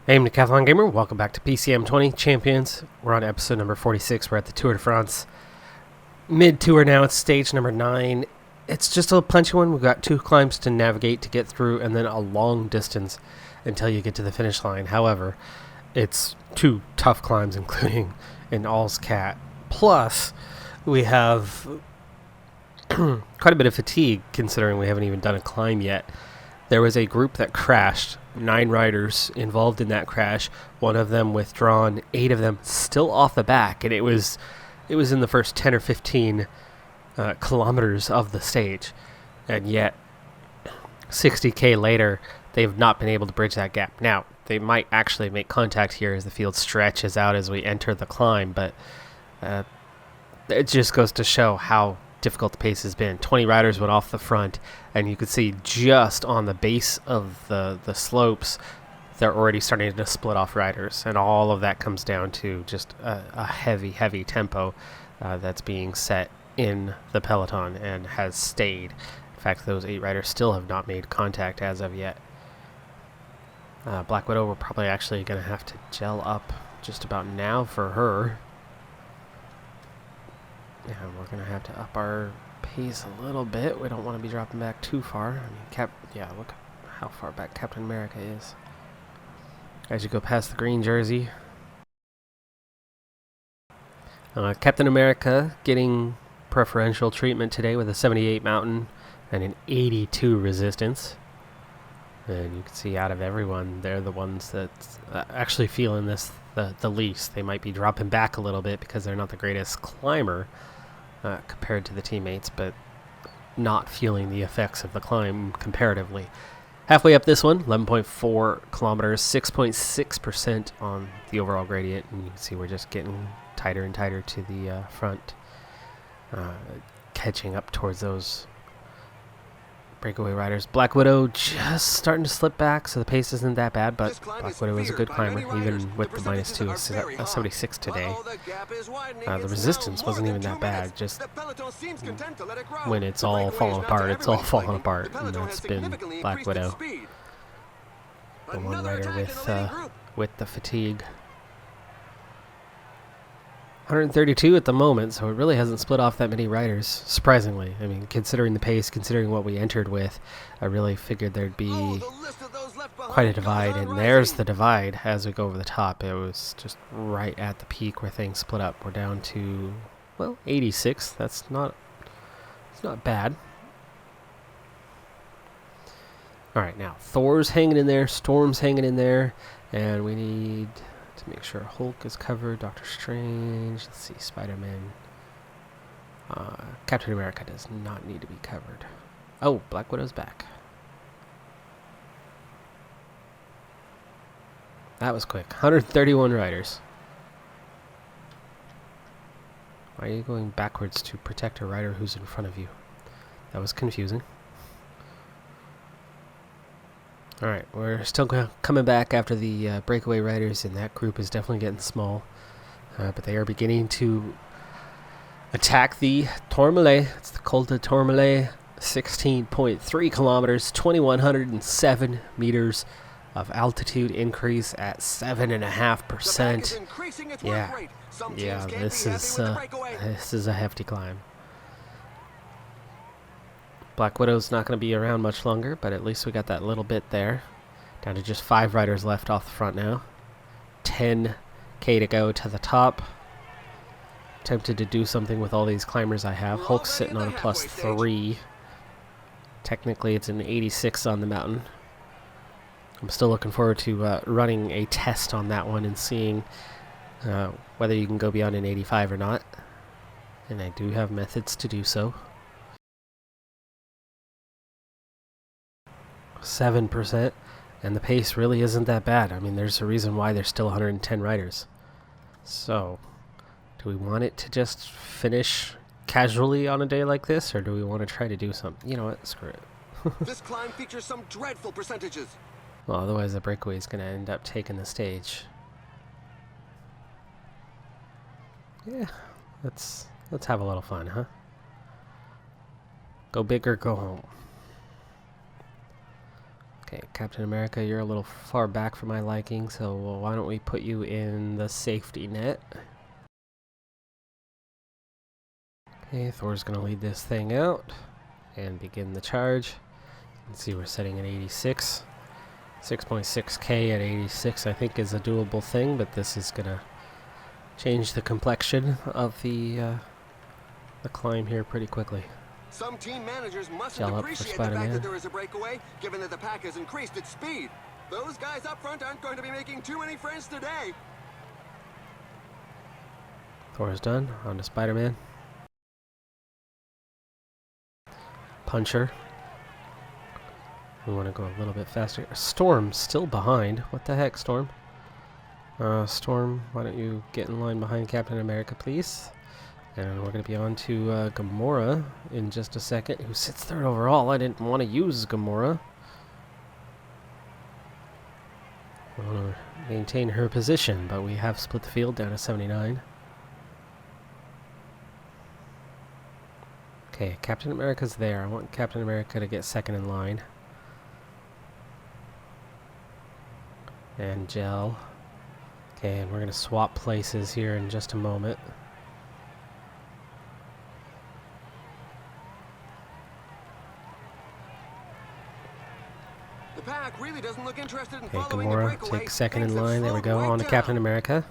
Hey, I'm Decathlon Gamer. Welcome back to PCM20 Champions. We're on episode number 46. We're at the Tour de France. Mid-tour now. It's stage number 9. It's just a punchy one. We've got 2 climbs to navigate to get through, and then a long distance until you get to the finish line. However, it's 2 tough climbs, including an All's Cat. Plus, we have quite a bit of fatigue, considering we haven't even done a climb yet. There was a group that crashed, 9 riders involved in that crash, 1 of them withdrawn, 8 of them still off the back, and it was in the first 10 or 15 kilometers of the stage, and yet 60k later, they've not been able to bridge that gap. Now, they might actually make contact here as the field stretches out as we enter the climb, but it just goes to show how difficult the pace has been. 20 riders went off the front, and you could see just on the base of the slopes they're already starting to split off riders, and all of that comes down to just a heavy tempo that's being set in the peloton and has stayed. In fact, those 8 riders still have not made contact as of yet. Black Widow, we're probably actually going to have to gel up just about now for her. Yeah, we're going to have to up our pace a little bit. We don't want to be dropping back too far. I mean, look how far back Captain America is. As you go past the green jersey. Captain America getting preferential treatment today with a 78 mountain and an 82 resistance. And you can see out of everyone, they're the ones that actually feeling this the least. They might be dropping back a little bit because they're not the greatest climber compared to the teammates, but not feeling the effects of the climb comparatively. Halfway up this one, 11.4 kilometers, 6.6% on the overall gradient, and you can see we're just getting tighter and tighter to the front, catching up towards those breakaway riders. Black Widow just starting to slip back, so the pace isn't that bad, but Black Widow is a good climber, even with the -2, a 76 today. The resistance wasn't even that bad, just when it's all falling apart, it's all falling apart, and that's been Black Widow. The one rider with the fatigue. 132 at the moment, so it really hasn't split off that many riders, surprisingly. I mean, considering the pace, considering what we entered with, I really figured there'd be quite a divide, and there's the divide as we go over the top. It was just right at the peak where things split up. We're down to, well, 86. It's not bad. All right, now Thor's hanging in there, Storm's hanging in there, and we need to make sure Hulk is covered, Doctor Strange, let's see, Spider-Man. Captain America does not need to be covered. Oh, Black Widow's back. That was quick. 131 riders. Why are you going backwards to protect a rider who's in front of you? That was confusing. Alright, we're still coming back after the breakaway riders, and that group is definitely getting small. But they are beginning to attack the Tourmalet. It's the Col de Tourmalet, 16.3 kilometers, 2,107 meters of altitude increase at 7.5%. Yeah, this is a hefty climb. Black Widow's not going to be around much longer, but at least we got that little bit there. Down to just 5 riders left off the front now. 10k to go to the top. Tempted to do something with all these climbers I have. Hulk's sitting on a +3. Technically, it's an 86 on the mountain. I'm still looking forward to running a test on that one and seeing whether you can go beyond an 85 or not. And I do have methods to do so. 7%, and the pace really isn't that bad. I mean, there's a reason why there's still 110 riders. So, do we want it to just finish casually on a day like this, or do we want to try to do something? You know what? Screw it. This climb features some dreadful percentages. Well, otherwise the breakaway is going to end up taking the stage. Yeah, let's have a little fun, huh? Go big or go home. Okay, Captain America, you're a little far back for my liking, so why don't we put you in the safety net? Okay, Thor's gonna lead this thing out and begin the charge. You can see we're setting at 86. 6.6k at 86 I think is a doable thing, but this is gonna change the complexion of the climb here pretty quickly. Some team managers mustn't Gel up for appreciate the fact Spider-Man. that there is a breakaway, given that the pack has increased its speed. Those guys up front aren't going to be making too many friends today. Thor is done. On to Spider-Man. Puncher. We want to go a little bit faster. Storm's still behind. What the heck, Storm? Storm, why don't you get in line behind Captain America, please? And we're going to be on to Gamora in just a second, who sits third overall. I didn't want to use Gamora. I want to maintain her position, but we have split the field down to 79. Okay, Captain America's there. I want Captain America to get second in line. And Gel. Okay, and we're going to swap places here in just a moment. The pack really doesn't look interested in Okay, following the Gamora breakaway. takes second in Things have line. There we slowed go. right On to down. Captain America.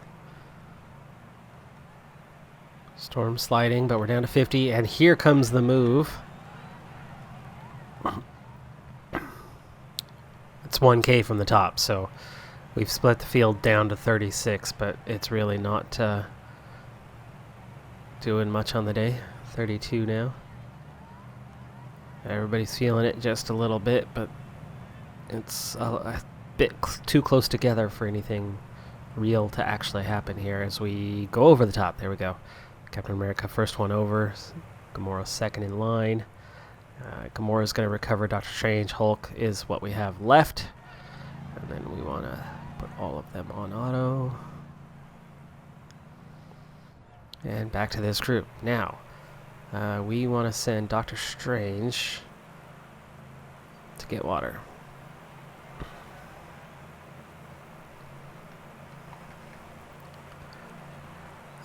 Storm sliding, but we're down to 50. And here comes the move. It's 1K from the top, so we've split the field down to 36, but it's really not doing much on the day. 32 now. Everybody's feeling it just a little bit, but it's a bit too close together for anything real to actually happen here as we go over the top. There we go. Captain America first one over. Gamora second in line. Gamora's going to recover. Doctor Strange, Hulk is what we have left. And then we want to put all of them on auto. And back to this group. Now, we want to send Doctor Strange to get water.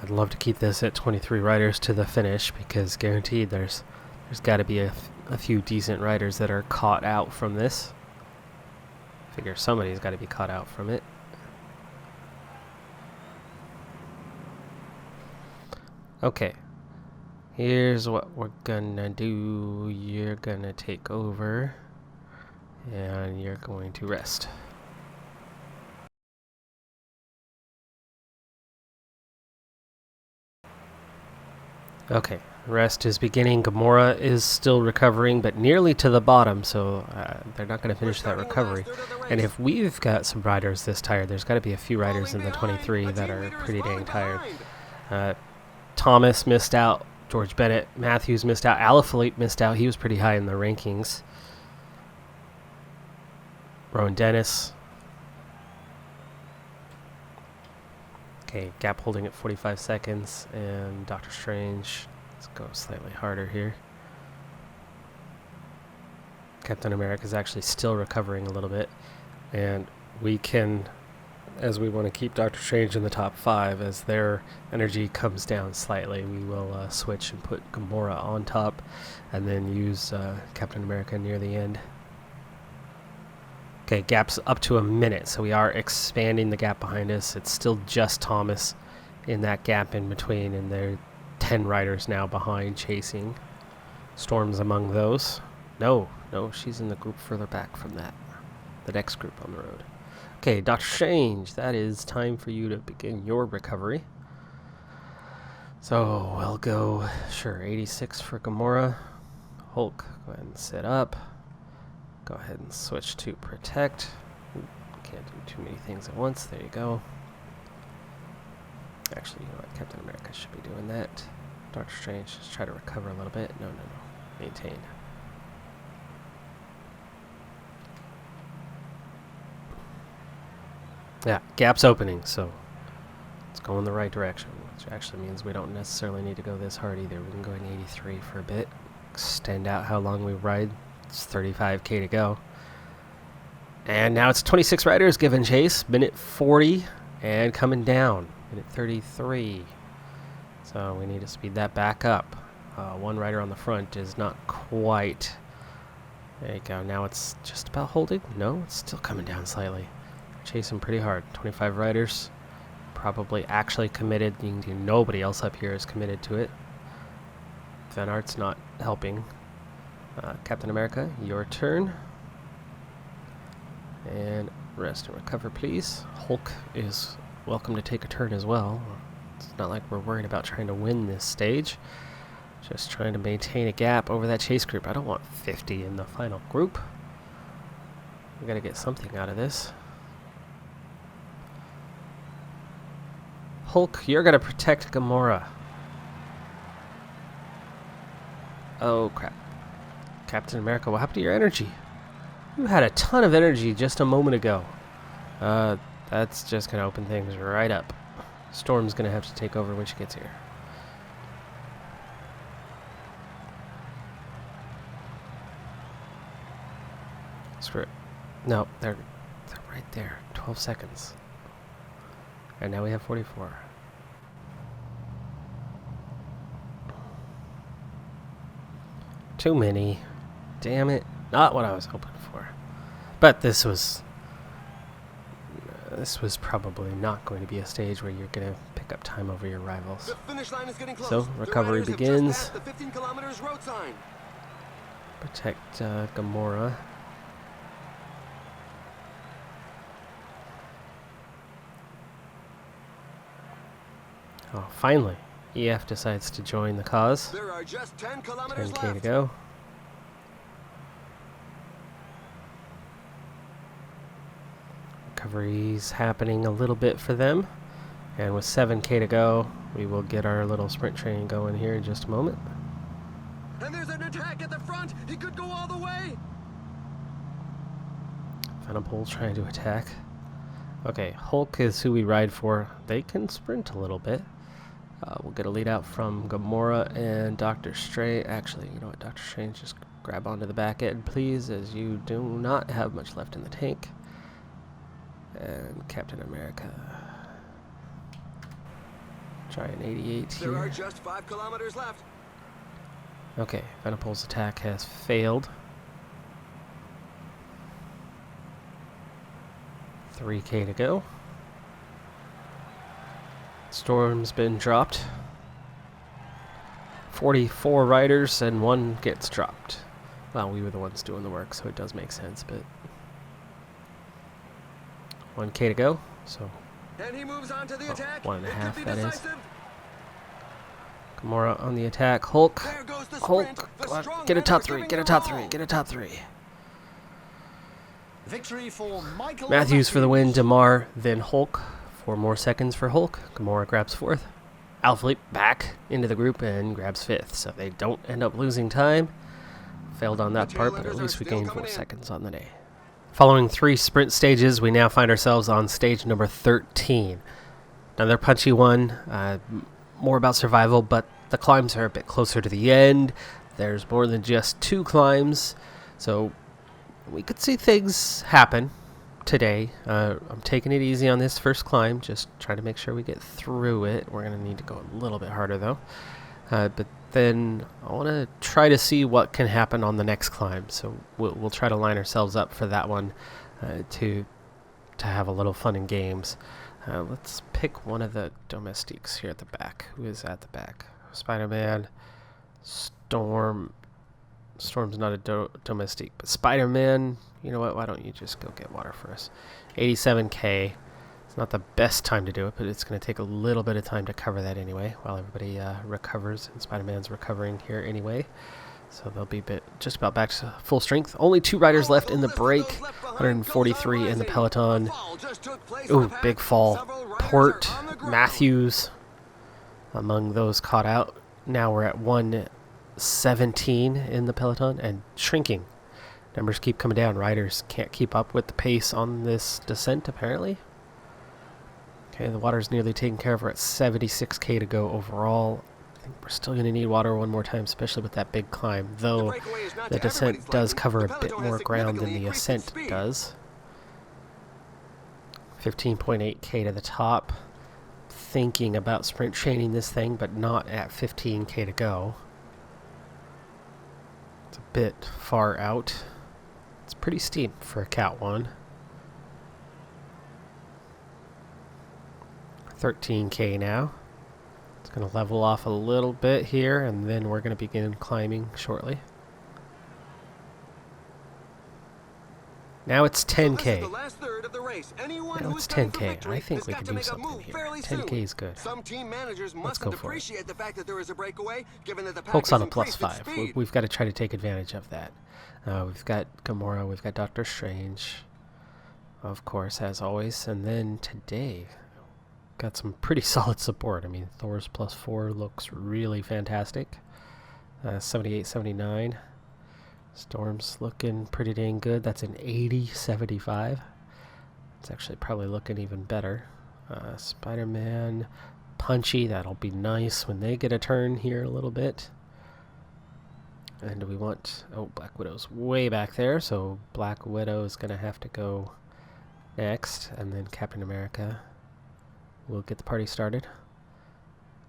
I'd love to keep this at 23 riders to the finish, because guaranteed there's got to be a few decent riders that are caught out from this. Figure somebody's got to be caught out from it. Okay. Here's what we're gonna do. You're gonna take over, and you're going to rest. Okay, rest is beginning. Gamora is still recovering, but nearly to the bottom, so they're not going to finish that recovery. And if we've got some riders this tired, there's got to be a few riders in the 23 that are pretty dang tired. Thomas missed out. George Bennett. Matthews missed out. Alaphilippe missed out. He was pretty high in the rankings. Rowan Dennis. Okay, gap holding at 45 seconds, and Doctor Strange. Let's go slightly harder here. Captain America is actually still recovering a little bit, and we can, as we want to keep Doctor Strange in the top 5, as their energy comes down slightly, we will switch and put Gamora on top, and then use Captain America near the end. Okay, gap's up to a minute, so we are expanding the gap behind us. It's still just Thomas in that gap in between, and there are 10 riders now behind chasing. Storm's among those. No, she's in the group further back from that. The next group on the road. Okay, Doctor Strange, that is time for you to begin your recovery. So we'll go, sure, 86 for Gamora. Hulk, go ahead and sit up. Go ahead and switch to protect. Ooh, can't do too many things at once. There you go. Actually, you know what? Captain America should be doing that. Doctor Strange, just try to recover a little bit. No. Maintain. Yeah, gap's opening, so it's going the right direction, which actually means we don't necessarily need to go this hard either. We can go in 83 for a bit. Extend out how long we ride. It's 35k to go. And now it's 26 riders giving chase. Minute 40 and coming down. Minute 33. So we need to speed that back up. One rider on the front is not quite. There you go. Now it's just about holding. No, it's still coming down slightly. Chasing pretty hard. 25 riders. Probably actually committed. Nobody else up here is committed to it. Van Aert's not helping. Captain America, your turn. And rest and recover, please. Hulk is welcome to take a turn as well. It's not like we're worried about trying to win this stage. Just trying to maintain a gap over that chase group. I don't want 50 in the final group. We gotta get something out of this. Hulk, you're gonna protect Gamora. Oh crap. Captain America, what happened to your energy? You had a ton of energy just a moment ago. That's just gonna open things right up. Storm's gonna have to take over when she gets here. Screw it. No, they're right there. 12 seconds. And now we have 44. Too many. Damn it. Not what I was hoping for. But this was probably not going to be a stage where you're going to pick up time over your rivals. The finish line is getting close. So, recovery The riders have begins. just passed the 15 kilometers road sign. Protect Gamora. Oh, finally. EF decides to join the cause. There are just 10 kilometers 10K left. to go. Recovery's happening a little bit for them. And with 7K to go, we will get our little sprint train going here in just a moment. And there's an attack at the front. He could go all the way. Venom Pole's trying to attack. Okay, Hulk is who we ride for. They can sprint a little bit. We'll get a lead out from Gamora and Dr. Strange. Actually, you know what, Dr. Strange, just grab onto the back end, please, as you do not have much left in the tank. And Captain America. Try an 88 here. There are just 5 kilometers left. Okay, Venipul's attack has failed. 3K to go. Storm's been dropped. 44 riders and 1 gets dropped. Well, we were the ones doing the work, so it does make sense, but 1K to go. So And he moves on to the attack. 1.5 It could be that is. decisive. Gamora on the attack. Hulk. There goes the sprint. Hulk. The Come on. strong Get a men top are 3. giving Get a their top all. 3. Get a top 3. Victory for Michael Matthews for the win. DeMar, then Hulk. 4 more seconds for Hulk. Gamora grabs 4th. Alphilippe back into the group and grabs 5th. So they don't end up losing time. Failed on that The part, but tailenders at are least we still gained coming 4 in. seconds on the day. Following 3 sprint stages, we now find ourselves on stage number 13. Another punchy one. More about survival, but the climbs are a bit closer to the end. There's more than just 2 climbs. So we could see things happen today. I'm taking it easy on this first climb, just trying to make sure we get through it. We're going to need to go a little bit harder though. But then I want to try to see what can happen on the next climb. So we'll try to line ourselves up for that one to have a little fun in games. Let's pick one of the domestiques here at the back. Who is at the back? Spider-Man, Storm. Storm's not a domestique, but Spider-Man, you know what? Why don't you just go get water for us? 87K. It's not the best time to do it, but it's going to take a little bit of time to cover that anyway, while everybody recovers, and Spider-Man's recovering here anyway. So they'll be just about back to full strength. Only 2 riders left in the break. 143 in the peloton. Ooh, big fall. Port, Matthews, among those caught out. Now we're at 117 in the peloton and shrinking. Numbers keep coming down. Riders can't keep up with the pace on this descent, apparently. Okay, the water's nearly taken care of. We're at 76K to go overall. I think we're still going to need water one more time, especially with that big climb, though the descent does cover a bit more ground than the ascent does. 15.8k to the top. Thinking about sprint chaining this thing, but not at 15k to go. It's a bit far out. It's pretty steep for a Cat 1. 13k now. It's going to level off a little bit here, and then we're going to begin climbing shortly. Now it's 10k. Now it's 10k. I think we can do something here. 10k is good. Some team managers mustn't appreciate the fact that there is a breakaway, given that the pack Hulk's has on a increased its +5. speed. We've got to try to take advantage of that. We've got Gamora, we've got Doctor Strange, of course, as always. And then today, got some pretty solid support. I mean, Thor's +4 looks really fantastic. 78, 79. Storm's looking pretty dang good. That's an 80, 75. It's actually probably looking even better. Spider-Man, Punchy, that'll be nice when they get a turn here a little bit. And we want... Oh, Black Widow's way back there, so Black Widow is going to have to go next, and then Captain America will get the party started.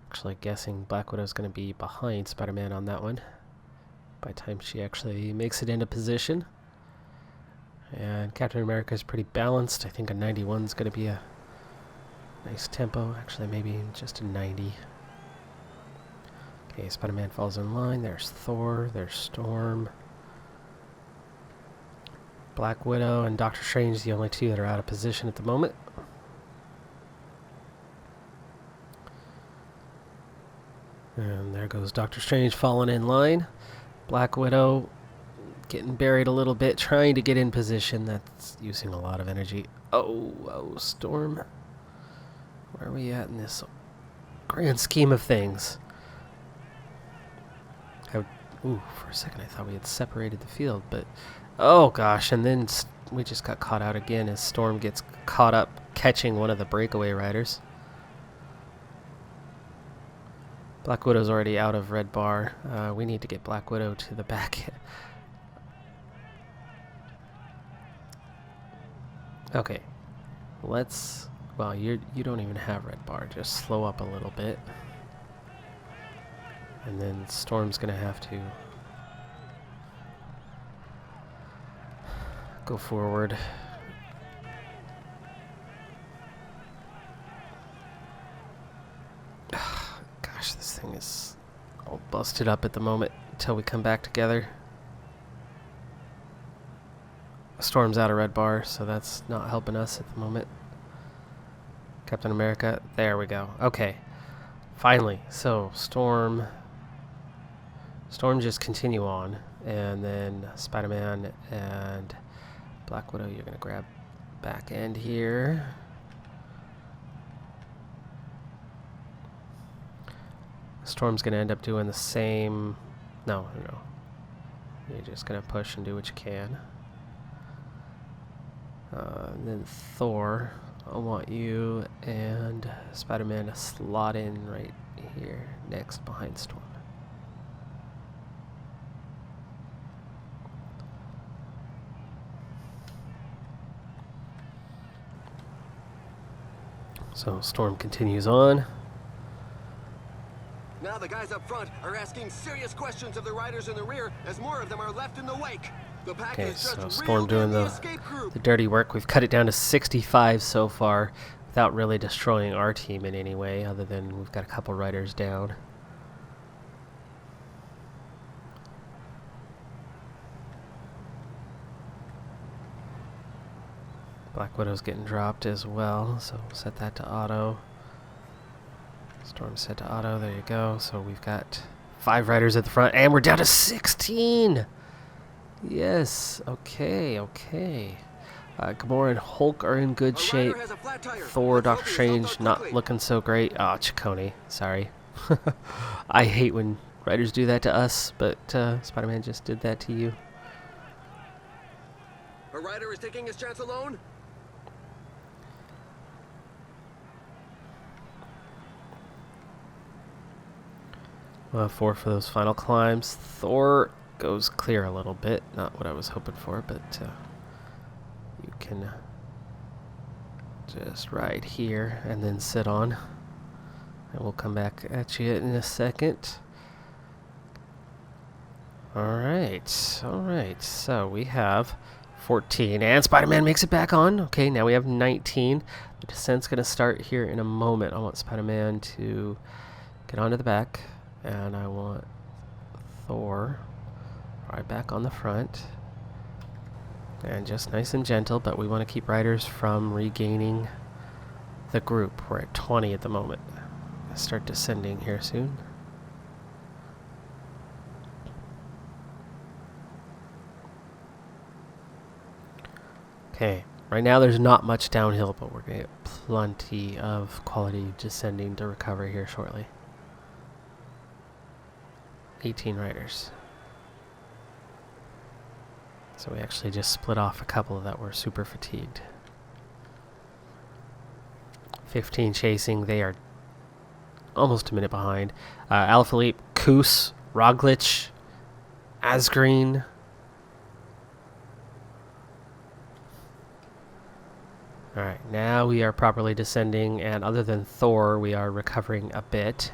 Actually guessing Black Widow's going to be behind Spider-Man on that one by the time she actually makes it into position. And Captain America is pretty balanced. I think a 91 is going to be a nice tempo. Actually, maybe just a 90. Okay, Spider-Man falls in line. There's Thor. There's Storm. Black Widow and Doctor Strange, the only two that are out of position at the moment. And there goes Doctor Strange falling in line. Black Widow getting buried a little bit, trying to get in position. That's using a lot of energy. Oh, Storm. Where are we at in this grand scheme of things? Ooh, for a second I thought we had separated the field, but... Oh, gosh, and then we just got caught out again as Storm gets caught up catching one of the breakaway riders. Black Widow's already out of red bar. We need to get Black Widow to the back. Okay. Let's... Well, you don't even have red bar. Just slow up a little bit. And then Storm's going to have to go forward. Gosh, this thing is all busted up at the moment until we come back together. Storm's out of red bar, so that's not helping us at the moment. Captain America, there we go. Okay, finally. So Storm just continue on, and then Spider-Man and Black Widow, you're gonna grab back end here. Storm's gonna end up doing the same. No. You're just gonna push and do what you can. And then Thor, I want you and Spider-Man to slot in right here next behind Storm. So Storm continues on. Now the guys up front are asking serious questions of the riders in the rear as more of them are left in the wake. The pack Okay, is just so reeled Storm in doing the escape group. dirty work. We've cut it down to 65 so far without really destroying our team in any way, other than we've got a couple riders down. Black Widow's getting dropped as well, so we'll set that to auto. Storm set to auto, there you go. So we've got 5 riders at the front, and we're down to 16! Yes, okay. Gamora and Hulk are in good shape. Thor, Doctor Strange, not looking so great. Ah, Chaconi, sorry. I hate when riders do that to us, but Spider-Man just did that to you. A rider is taking his chance alone. We'll have 4 for those final climbs. Thor goes clear a little bit. Not what I was hoping for, but you can Just right here and then sit on. And we'll come back at you in a second. Alright, so we have 14, and Spider-Man makes it back on. Okay, now we have 19. The descent's going to start here in a moment. I want Spider-Man to get onto the back, and I want Thor right back on the front. And just nice and gentle, but we want to keep riders from regaining the group. We're at 20 at the moment. I'll start descending here soon. Okay, right now there's not much downhill, but we're going to get plenty of quality descending to recover here shortly. 18 riders. So we actually just split off a couple that were super fatigued. 15 chasing, they are almost a minute behind. Alaphilippe, Koos, Roglic, Asgreen. Alright, now we are properly descending, and other than Thor, we are recovering a bit.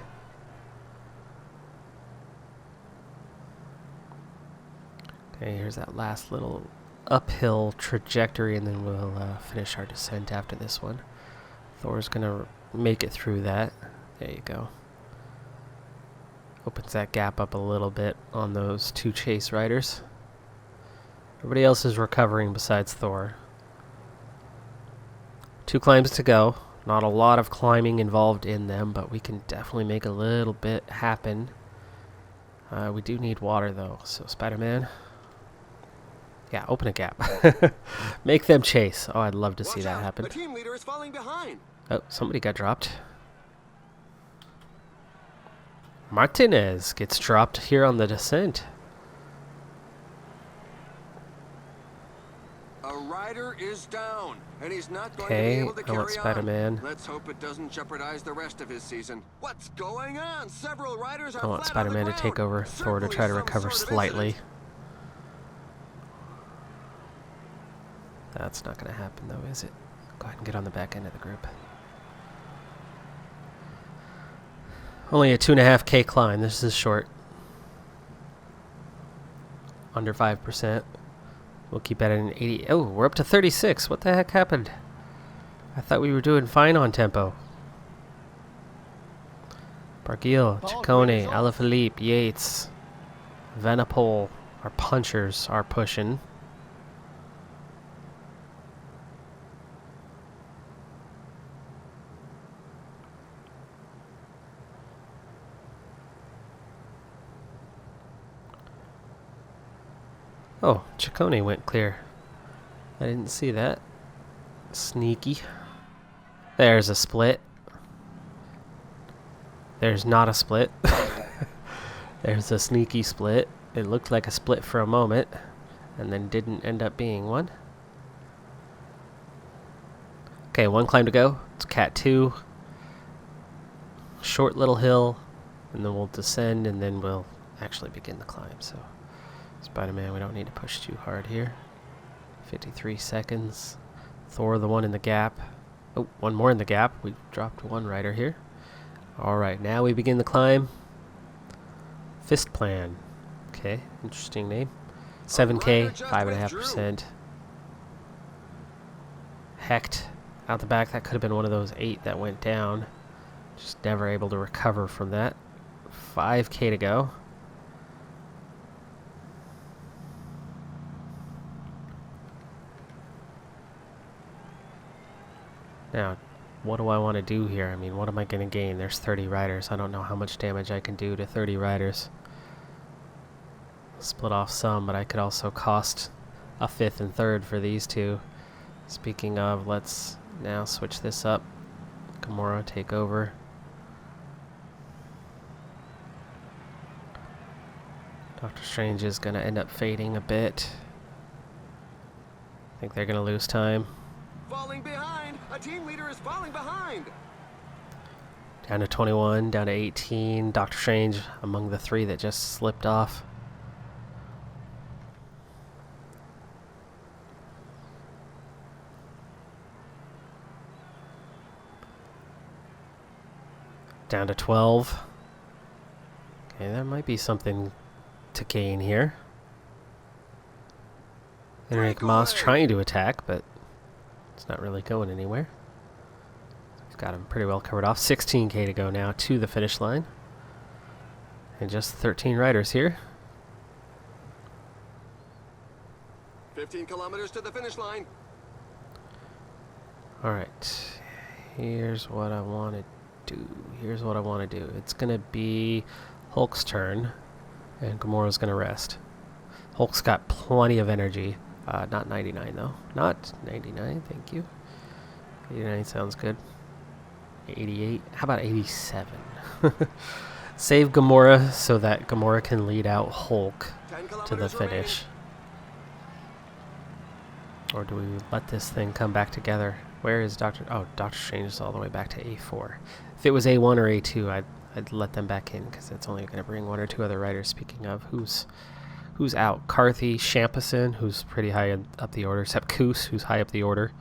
Okay, here's that last little uphill trajectory, and then we'll finish our descent after this one. Thor's gonna make it through that. There you go. Opens that gap up a little bit on those two chase riders. Everybody else is recovering besides Thor. 2 climbs to go. Not a lot of climbing involved in them, but we can definitely make a little bit happen. We do need water though, so Spider-Man. Yeah, open a gap. Make them chase. Oh, I'd love to see that happen. The team leader is falling behind. Oh, somebody got dropped. Martinez gets dropped here on the descent. A rider is down, and he's not going to be Okay, able to I carry want Spider-Man. on. Let's hope it doesn't jeopardize the rest of his season. What's going on? Several riders are I want flat Spider-Man on the to take ground. over Thor to Certainly try to some recover sort of slightly. incident. That's not going to happen though, is it? Go ahead and get on the back end of the group. Only a 2.5K climb. This is short. Under 5%. We'll keep at an 80. Oh, we're up to 36. What the heck happened? I thought we were doing fine on tempo. Barguil, Ciccone, Alaphilippe, Yates, Vanapol. Our punchers are pushing. Oh, Ciccone went clear. I didn't see that. Sneaky. There's a split. There's not a split. There's a sneaky split. It looked like a split for a moment, and then didn't end up being one. Okay, 1 climb to go. It's Cat 2. Short little hill, and then we'll descend, and then we'll actually begin the climb. So, Spider-Man, we don't need to push too hard here. 53 seconds. Thor, the one in the gap. Oh, one more in the gap. We dropped 1 rider here. Alright, now we begin the climb. Fist Plan. Okay, interesting name. 7K, 5.5%. Hecht out the back. That could have been one of those 8 that went down. Just never able to recover from that. 5K to go. Now, what do I want to do here? I mean, what am I going to gain? There's 30 riders. I don't know how much damage I can do to 30 riders. Split off some, but I could also cost a 5th and 3rd for these two. Speaking of, let's now switch this up. Gamora, take over. Doctor Strange is going to end up fading a bit. I think they're going to lose time. Falling behind. A team leader is falling behind. Down to 21, down to 18. Doctor Strange among the 3 that just slipped off. Down to 12. Okay, there might be something to gain here. Enrique Mas trying to attack, but it's not really going anywhere. He's got him pretty well covered off. 16K to go now to the finish line. And just 13 riders here. 15 kilometers to the finish line. Alright. Here's what I want to do. It's going to be Hulk's turn, and Gamora's going to rest. Hulk's got plenty of energy. Not 99, though. Not 99, thank you. 89 sounds good. 88. How about 87? Save Gamora so that Gamora can lead out Hulk to the finish. Or do we let this thing come back together? Where is Doctor... Oh, Doctor Strange is all the way back to A4. If it was A1 or A2, I'd let them back in, because it's only going to bring one or two other riders. Speaking of, who's out? Carthy, Shampison, who's pretty high up the order, except Koos, who's high up the order.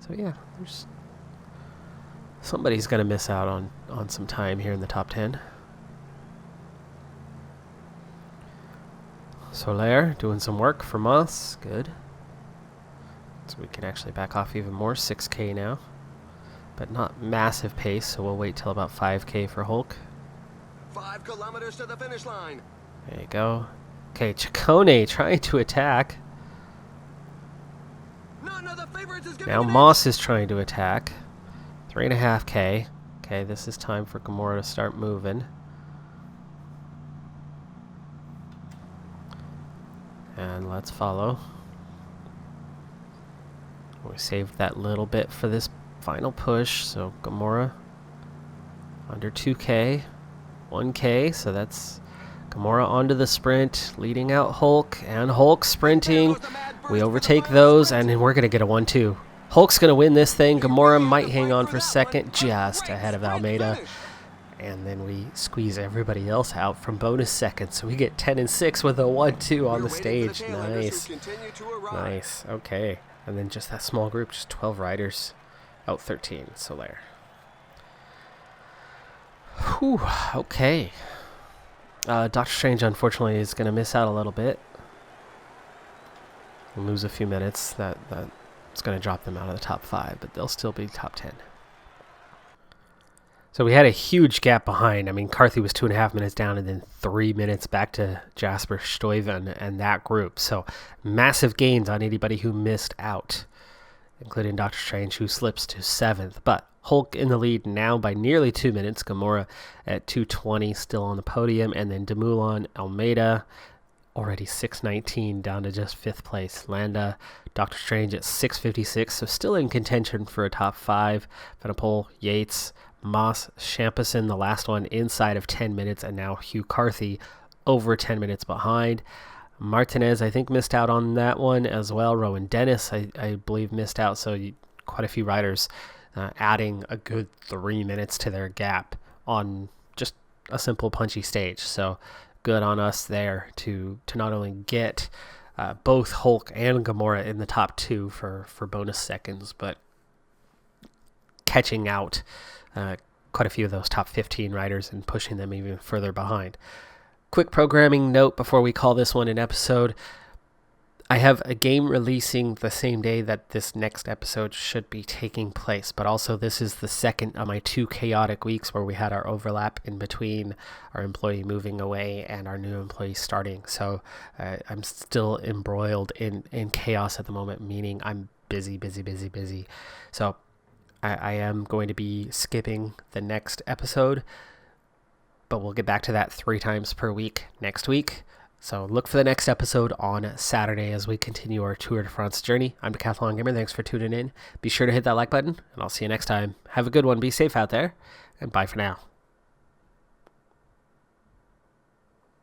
So yeah, there's... somebody's going to miss out on some time here in the top 10. Soler doing some work for Moss. Good. So we can actually back off even more. 6K now. But not massive pace, so we'll wait till about 5K for Hulk. 5 kilometers to the finish line. There you go. Okay, Chacone trying to attack. None of the favorites is Now Moss is trying to attack. 3.5K. Okay, this is time for Gamora to start moving. And let's follow. We saved that little bit for this final push, so Gamora under 2K, 1K, so that's Gamora onto the sprint, leading out Hulk, and Hulk sprinting. We overtake those, and we're going to get a 1-2. Hulk's going to win this thing. Gamora might hang on for second, just ahead of Almeida. And then we squeeze everybody else out from bonus seconds. So we get 10 and 6 with a 1-2 on the stage. Nice. Nice. Okay. And then just that small group, just 12 riders. Oh, 13. Soler. Whew. Okay. Doctor Strange, unfortunately, is going to miss out a little bit. We'll lose a few minutes. That's going to drop them out of the top 5, but they'll still be top 10. So we had a huge gap behind. I mean, Carthy was 2.5 minutes down and then 3 minutes back to Jasper Stuyven and that group. So massive gains on anybody who missed out, including Doctor Strange, who slips to 7th. But Hulk in the lead now by nearly 2 minutes. Gamora at 2:20, still on the podium. And then Dumoulin, Almeida, already 6:19, down to just 5th place. Landa, Doctor Strange at 6:56, so still in contention for a top 5. Vanderpool, Yates, Moss, Shampison, the last one inside of 10 minutes, and now Hugh Carthy over 10 minutes behind. Martinez, I think, missed out on that one as well. Rowan Dennis, I believe, missed out, so quite a few riders adding a good 3 minutes to their gap on just a simple punchy stage. So good on us there to not only get both Hulk and Gamora in the top 2 for bonus seconds, but catching out quite a few of those top 15 riders and pushing them even further behind. Quick programming note before we call this one an episode. I have a game releasing the same day that this next episode should be taking place, but also this is the second of my 2 chaotic weeks where we had our overlap in between our employee moving away and our new employee starting. So I'm still embroiled in chaos at the moment, meaning I'm busy. So I am going to be skipping the next episode, but we'll get back to that 3 times per week next week. So look for the next episode on Saturday as we continue our Tour de France journey. I'm Decathlon Gamer. Thanks for tuning in. Be sure to hit that like button, and I'll see you next time. Have a good one. Be safe out there, and bye for now.